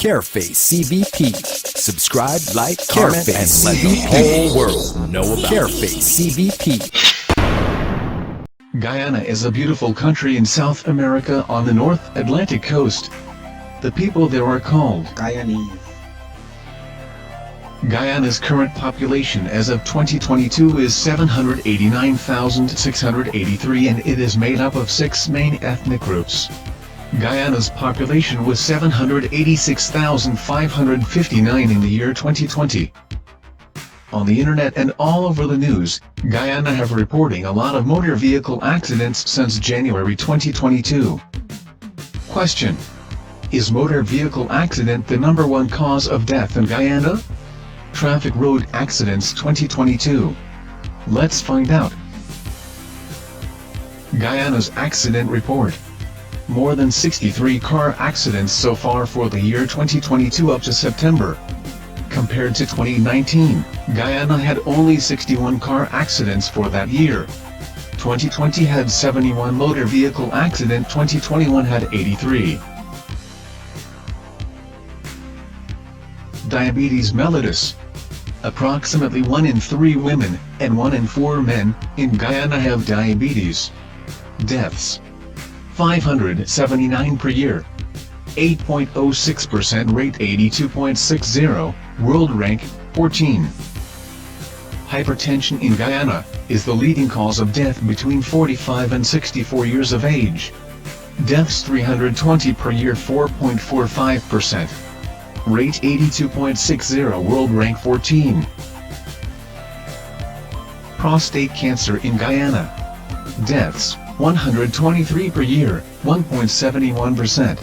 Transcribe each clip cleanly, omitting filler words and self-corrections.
Careface CVP. Subscribe, like, comment, and let the whole world know about Careface CVP. Guyana is a beautiful country in South America on the North Atlantic coast. The people there are called Guyanese. Guyana's current population as of 2022 is 789,683 and it is made up of 6 main ethnic groups. Guyana's population was 786,559 in the year 2020. On the internet and all over the news, Guyana have reporting a lot of motor vehicle accidents since January 2022. Question: is motor vehicle accident the #1 cause of death in Guyana? Traffic road accidents 2022. Let's find out. Guyana's accident report. More than 63 car accidents so far for the year 2022 up to September. Compared to 2019, Guyana had only 61 car accidents for that year. 2020 had 71 motor vehicle accident, 2021 had 83. Diabetes mellitus. Approximately 1 in 3 women, and 1 in 4 men, in Guyana have diabetes. Deaths: 579 per year. 8.06% rate, 82.60, world rank 14. Hypertension in Guyana is the leading cause of death between 45 and 64 years of age. Deaths 320 per year, 4.45%. Rate 82.60, world rank 14. Prostate cancer in Guyana. Deaths 123 per year, 1.71%.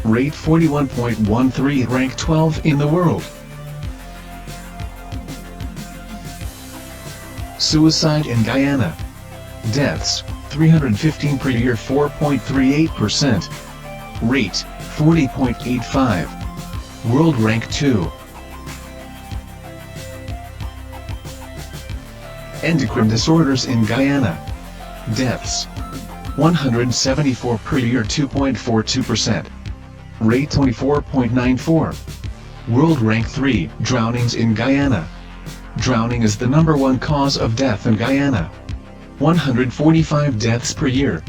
Rate 41.13, rank 12 in the world. Suicide in Guyana. Deaths 315 per year, 4.38%. Rate 40.85. World rank 2. Endocrine disorders in Guyana. Deaths 174 per year, 2.42%. Rate 24.94. World rank 3. Drownings in Guyana. Drowning is the #1 cause of death in Guyana. 145 deaths per year.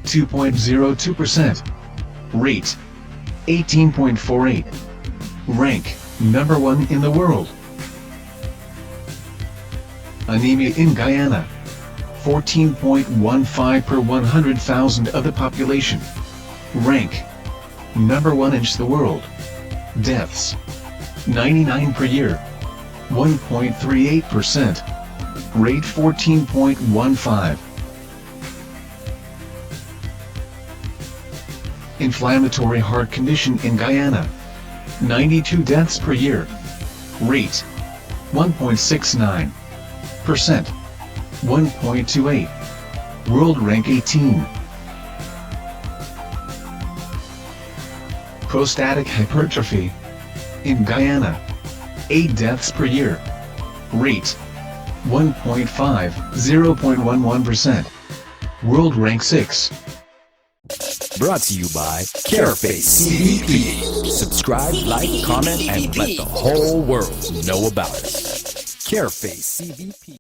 2.02%. Rate 18.48. Rank #1 in the world. Anemia in Guyana. 14.15 per 100,000 of the population. Rank #1 in the world. Deaths 99 per year. 1.38%. Rate 14.15. Inflammatory heart condition in Guyana. 92 deaths per year. Rate 1.69%. 1.28. World rank 18. Prostatic hypertrophy in Guyana. 8 deaths per year. Rate 1.5, 0.11%. World rank 6. Brought to you by Careface CVP. Subscribe, like, comment, and let the whole world know about it. Careface CVP.